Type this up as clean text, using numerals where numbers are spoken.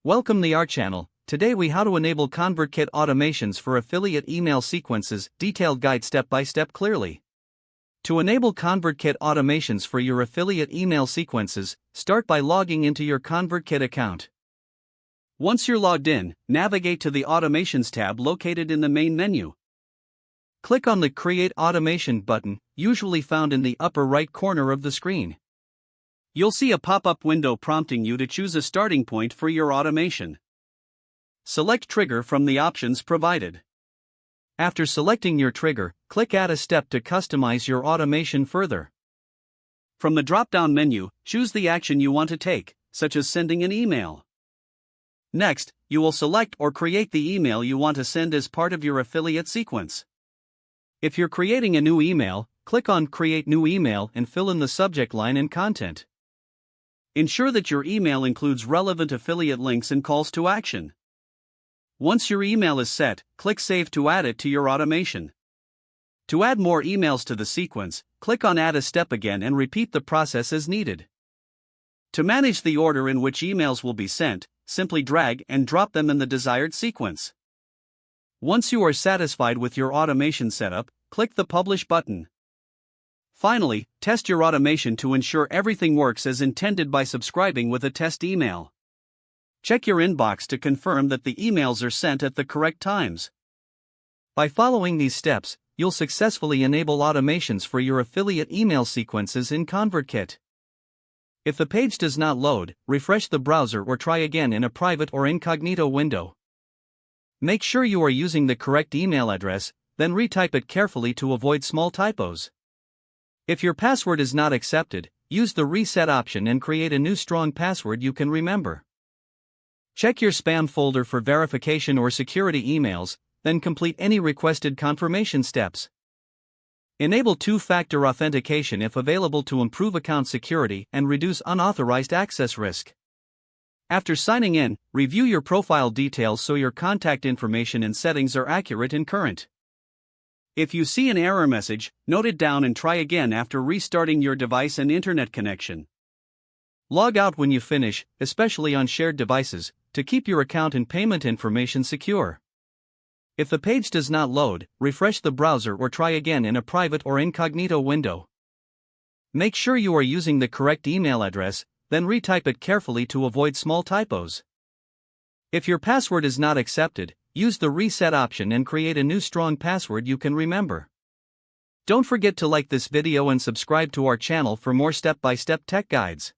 Welcome to our channel. Today we how to enable ConvertKit automations for affiliate email sequences, detailed guide step by step clearly. To enable ConvertKit automations for your affiliate email sequences, start by logging into your ConvertKit account. Once you're logged in, navigate to the Automations tab located in the main menu. Click on the Create Automation button, usually found in the upper right corner of the screen. You'll see a pop-up window prompting you to choose a starting point for your automation. Select Trigger from the options provided. After selecting your trigger, click Add a step to customize your automation further. From the drop-down menu, choose the action you want to take, such as sending an email. Next, you will select or create the email you want to send as part of your affiliate sequence. If you're creating a new email, click on Create New Email and fill in the subject line and content. Ensure that your email includes relevant affiliate links and calls to action. Once your email is set, click Save to add it to your automation. To add more emails to the sequence, click on Add a step again and repeat the process as needed. To manage the order in which emails will be sent, simply drag and drop them in the desired sequence. Once you are satisfied with your automation setup, click the Publish button. Finally, test your automation to ensure everything works as intended by subscribing with a test email. Check your inbox to confirm that the emails are sent at the correct times. By following these steps, you'll successfully enable automations for your affiliate email sequences in ConvertKit. If the page does not load, refresh the browser or try again in a private or incognito window. Make sure you are using the correct email address, then retype it carefully to avoid small typos. If your password is not accepted, use the Reset option and create a new strong password you can remember. Check your spam folder for verification or security emails, then complete any requested confirmation steps. Enable two-factor authentication if available to improve account security and reduce unauthorized access risk. After signing in, review your profile details so your contact information and settings are accurate and current. If you see an error message, note it down and try again after restarting your device and internet connection. Log out when you finish, especially on shared devices, to keep your account and payment information secure. If the page does not load, refresh the browser or try again in a private or incognito window. Make sure you are using the correct email address, then retype it carefully to avoid small typos. If your password is not accepted, use the Reset option and create a new strong password you can remember. Don't forget to like this video and subscribe to our channel for more step-by-step tech guides.